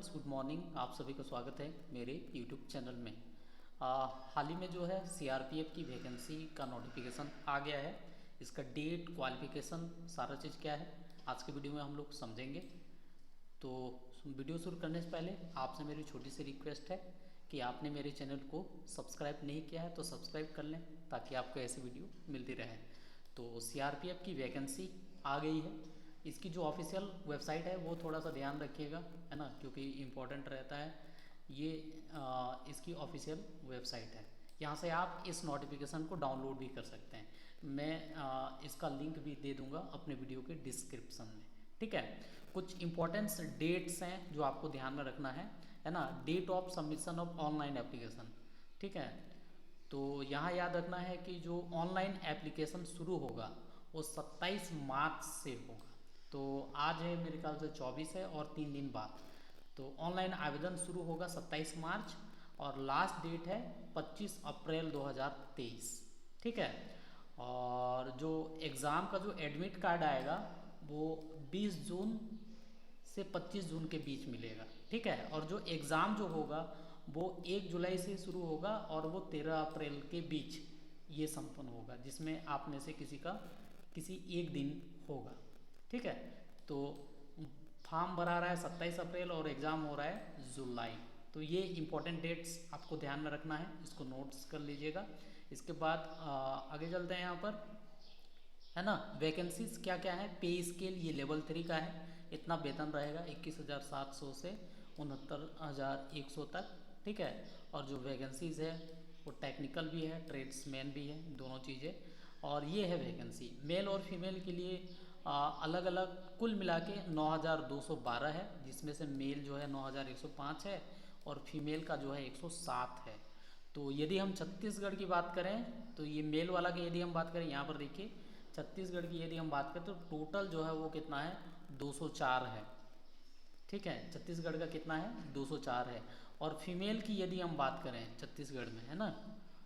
Students, good morning. आप सभी का स्वागत है मेरे यूट्यूब चैनल में। हाल ही में जो है सीआरपीएफ की वैकेंसी का नोटिफिकेशन आ गया है। इसका डेट, क्वालिफिकेशन, सारा चीज़ क्या है आज के वीडियो में हम लोग समझेंगे। तो वीडियो शुरू करने से पहले आपसे मेरी छोटी सी रिक्वेस्ट है कि आपने मेरे चैनल को सब्सक्राइब नहीं किया है तो सब्सक्राइब कर लें ताकि आपको ऐसी वीडियो मिलती रहे। तो सीआरपीएफ की वैकेंसी आ गई है। इसकी जो ऑफिशियल वेबसाइट है वो थोड़ा सा ध्यान रखिएगा, है ना, क्योंकि इम्पोर्टेंट रहता है ये। इसकी ऑफिशियल वेबसाइट है, यहाँ से आप इस नोटिफिकेशन को डाउनलोड भी कर सकते हैं। मैं इसका लिंक भी दे दूंगा अपने वीडियो के डिस्क्रिप्शन में, ठीक है। कुछ इंपॉर्टेंट डेट्स हैं जो आपको ध्यान में रखना है ना। Date of submission of online application, ठीक है। तो यहाँ याद रखना है कि जो ऑनलाइन एप्लीकेशन शुरू होगा वो 27 मार्च से होगा। तो आज है मेरे ख्याल से 24 है और 3 दिन बाद तो ऑनलाइन आवेदन शुरू होगा 27 मार्च और लास्ट डेट है 25 अप्रैल 2023, ठीक है। और जो एग्ज़ाम का जो एडमिट कार्ड आएगा वो 20 जून से 25 जून के बीच मिलेगा, ठीक है। और जो एग्ज़ाम जो होगा वो 1 जुलाई से शुरू होगा और वो 13 अप्रैल के बीच ये संपन्न होगा, जिसमें आप में से किसी का किसी एक दिन होगा, ठीक है। तो फॉर्म भरा रहा है 27 अप्रैल और एग्ज़ाम हो रहा है जुलाई। तो ये इंपॉर्टेंट डेट्स आपको ध्यान में रखना है, इसको नोट्स कर लीजिएगा। इसके बाद आगे चलते हैं यहाँ पर, है ना। वैकेंसीज क्या क्या है। पे स्केल ये लेवल 3 का है। इतना वेतन रहेगा 21,700 से 69,100 तक, ठीक है। और जो वैकेंसीज है वो टेक्निकल भी है, ट्रेड्समैन भी है, दोनों चीज़ें। और ये है वैकेंसी मेल और फीमेल के लिए अलग अलग कुल मिला के 9,212 है, जिसमें से मेल जो है 9,105 है और फीमेल का जो है 107 है। तो यदि हम छत्तीसगढ़ की बात करें तो ये मेल वाला की यदि हम बात करें, यहाँ पर देखिए छत्तीसगढ़ की यदि हम बात करें तो टोटल जो है वो कितना है 204 है, ठीक है। छत्तीसगढ़ का कितना है 204 है। और फीमेल की यदि हम बात करें छत्तीसगढ़ में, है ना,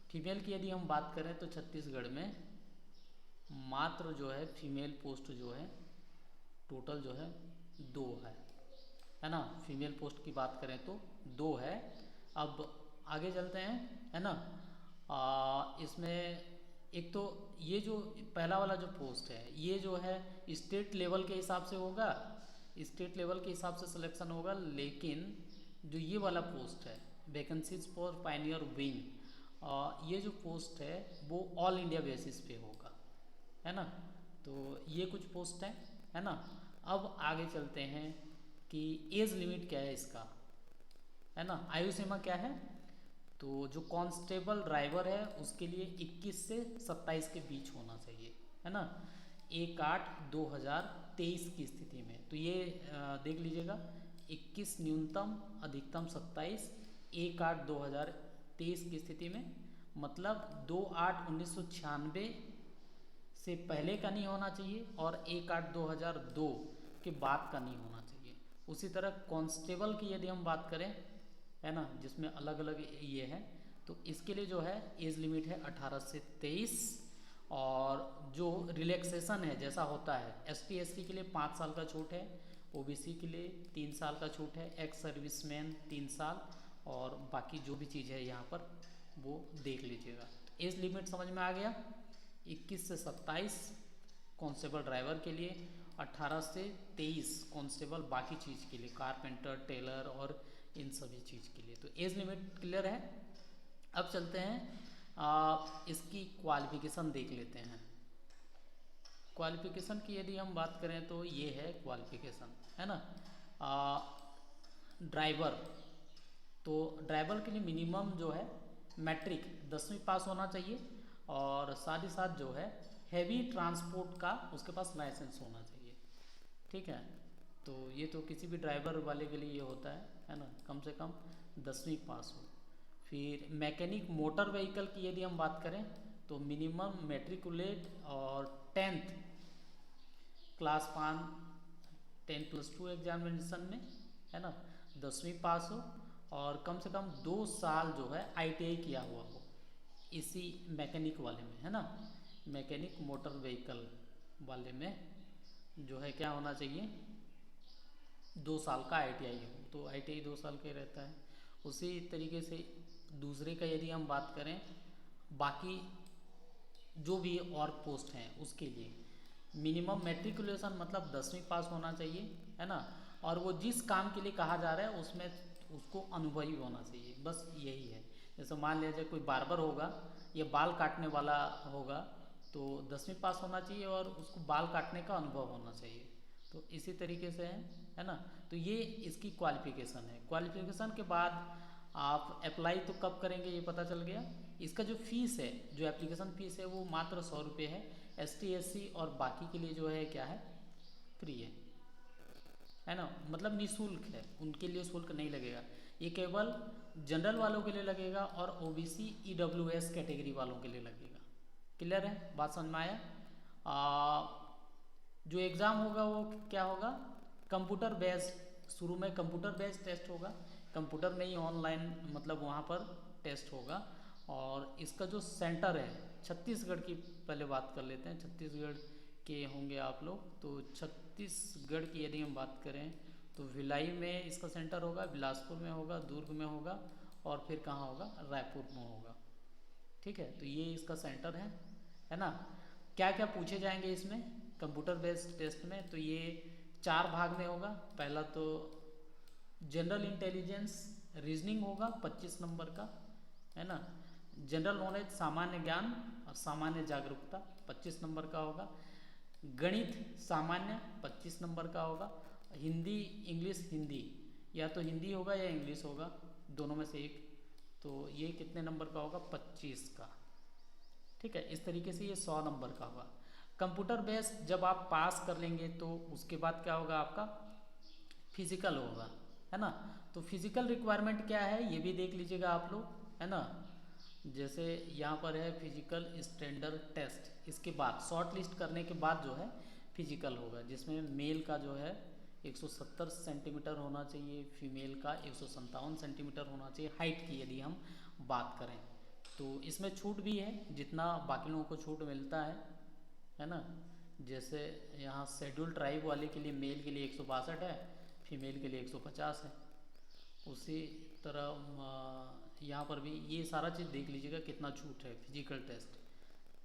फीमेल की यदि हम बात करें तो छत्तीसगढ़ में मात्र जो है फीमेल पोस्ट जो है टोटल जो है 2 है ना। फीमेल पोस्ट की बात करें तो 2 है। अब आगे चलते हैं, है ना। इसमें एक तो ये जो पहला वाला जो पोस्ट है ये जो है स्टेट लेवल के हिसाब से होगा, स्टेट लेवल के हिसाब से सिलेक्शन होगा। लेकिन जो ये वाला पोस्ट है वैकेंसीज फॉर पायनियर विंग, ये जो पोस्ट है वो ऑल इंडिया बेसिस पे होगा, है ना। तो ये कुछ पोस्ट है ना। अब आगे चलते हैं कि एज लिमिट क्या है इसका, है ना, आयु सीमा क्या है। तो जो कांस्टेबल ड्राइवर है उसके लिए 21 से 27 के बीच होना चाहिए, है ना। 1/8/2023 की स्थिति में तो ये देख लीजिएगा 21 न्यूनतम, अधिकतम 27, 1/8/2023 की स्थिति में, मतलब 2/8/1996 से पहले का नहीं होना चाहिए और 1/8/2002 के बाद का नहीं होना चाहिए। उसी तरह कांस्टेबल की यदि हम बात करें, है ना, जिसमें अलग अलग ये है, तो इसके लिए जो है एज लिमिट है 18 से 23। और जो रिलैक्सेशन है जैसा होता है ST SC के लिए 5 साल का छूट है, OBC के लिए 3 साल का छूट है, एक्स सर्विसमैन 3 साल, और बाकी जो भी चीज़ है यहाँ पर वो देख लीजिएगा। एज लिमिट समझ में आ गया। 21 से 27 कांस्टेबल ड्राइवर के लिए, 18 से 23 कांस्टेबल बाकी चीज़ के लिए, कारपेंटर, टेलर और इन सभी चीज़ के लिए। तो एज लिमिट क्लियर है। अब चलते हैं इसकी क्वालिफिकेशन देख लेते हैं। क्वालिफिकेशन की यदि हम बात करें तो ये है क्वालिफिकेशन, है ना। ड्राइवर, तो ड्राइवर के लिए मिनिमम जो है मैट्रिक 10वीं पास होना चाहिए और साथ ही साथ जो है हैवी ट्रांसपोर्ट का उसके पास लाइसेंस होना चाहिए, ठीक है। तो ये तो किसी भी ड्राइवर वाले के लिए ये होता है ना, कम से कम 10वीं पास हो। फिर मैकेनिक मोटर व्हीकल की यदि हम बात करें तो मिनिमम मैट्रिकुलेट और 10th क्लास 5 10+2 एग्जामिनेशन में, है ना, 10वीं पास हो और कम से कम 2 साल जो है ITI किया हुआ हो इसी मैकेनिक वाले में, है ना। मैकेनिक मोटर व्हीकल वाले में जो है क्या होना चाहिए, 2 साल का ITI हो। तो ITI 2 साल का ही रहता है। उसी तरीके से दूसरे का यदि हम बात करें, बाकी जो भी और पोस्ट हैं उसके लिए मिनिमम मैट्रिकुलेशन मतलब 10वीं पास होना चाहिए, है ना। और वो जिस काम के लिए कहा जा रहा है उसमें उसको अनुभवी होना चाहिए, बस यही है। जैसे मान लीजिए कोई बार्बर होगा या बाल काटने वाला होगा, तो 10वीं पास होना चाहिए और उसको बाल काटने का अनुभव होना चाहिए। तो इसी तरीके से है ना। तो ये इसकी क्वालिफिकेशन है। क्वालिफिकेशन के बाद आप अप्लाई तो कब करेंगे ये पता चल गया। इसका जो फीस है, जो एप्लीकेशन फ़ीस है वो मात्र 100 रुपये है। ST SC और बाकी के लिए जो है क्या है, फ्री है ना, मतलब निःशुल्क है, उनके लिए शुल्क नहीं लगेगा। ये केवल जनरल वालों के लिए लगेगा और OBC EWS कैटेगरी वालों के लिए लगेगा। क्लियर है, बात समझ में आया। जो एग्ज़ाम होगा वो क्या होगा, कंप्यूटर बेस्ड। शुरू में कंप्यूटर बेस्ड टेस्ट होगा, कंप्यूटर में ही ऑनलाइन मतलब वहाँ पर टेस्ट होगा। और इसका जो सेंटर है छत्तीसगढ़ की पहले बात कर लेते हैं। छत्तीसगढ़ के होंगे आप लोग, तो छत्तीसगढ़ की यदि हम बात करें तो भिलाई में इसका सेंटर होगा, बिलासपुर में होगा, दुर्ग में होगा और फिर कहाँ होगा, रायपुर में होगा। ठीक है, तो ये इसका सेंटर है ना। क्या क्या पूछे जाएंगे इसमें कंप्यूटर बेस्ड टेस्ट में, तो ये 4 भाग में होगा। पहला तो जनरल इंटेलिजेंस रीजनिंग होगा 25 नंबर का, है ना। जनरल नॉलेज सामान्य ज्ञान और सामान्य जागरूकता 25 नंबर का होगा। गणित सामान्य 25 नंबर का होगा। हिंदी इंग्लिश हिंदी, या तो हिंदी होगा या इंग्लिश होगा, दोनों में से एक। तो ये कितने नंबर का होगा, 25 का। ठीक है, इस तरीके से ये 100 नंबर का होगा। कंप्यूटर बेस्ड जब आप पास कर लेंगे तो उसके बाद क्या होगा, आपका फिजिकल होगा, है ना। तो फिजिकल रिक्वायरमेंट क्या है ये भी देख लीजिएगा आप लोग, है ना। जैसे यहाँ पर है फिजिकल स्टैंडर्ड टेस्ट, इसके बाद शॉर्ट लिस्ट करने के बाद जो है फिजिकल होगा, जिसमें मेल का जो है 170 सेंटीमीटर होना चाहिए, फीमेल का 157 सेंटीमीटर होना चाहिए हाइट की यदि हम बात करें। तो इसमें छूट भी है, जितना बाकी लोगों को छूट मिलता है ना। जैसे यहाँ शेड्यूल ट्राइब वाले के लिए मेल के लिए 162 है, फीमेल के लिए 150 है। उसी तरह यहाँ पर भी ये सारा चीज़ देख लीजिएगा कितना छूट है फिजिकल टेस्ट।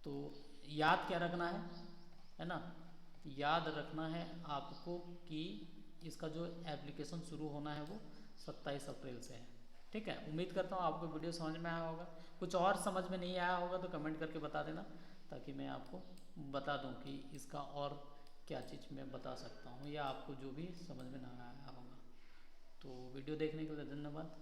तो याद क्या रखना है ना, याद रखना है आपको कि इसका जो एप्लीकेशन शुरू होना है वो 27 अप्रैल से है। ठीक है, उम्मीद करता हूँ आपको वीडियो समझ में आया होगा। कुछ और समझ में नहीं आया होगा तो कमेंट करके बता देना, ताकि मैं आपको बता दूँ कि इसका और क्या चीज़ मैं बता सकता हूँ, या आपको जो भी समझ में ना आया होगा। तो वीडियो देखने के लिए धन्यवाद।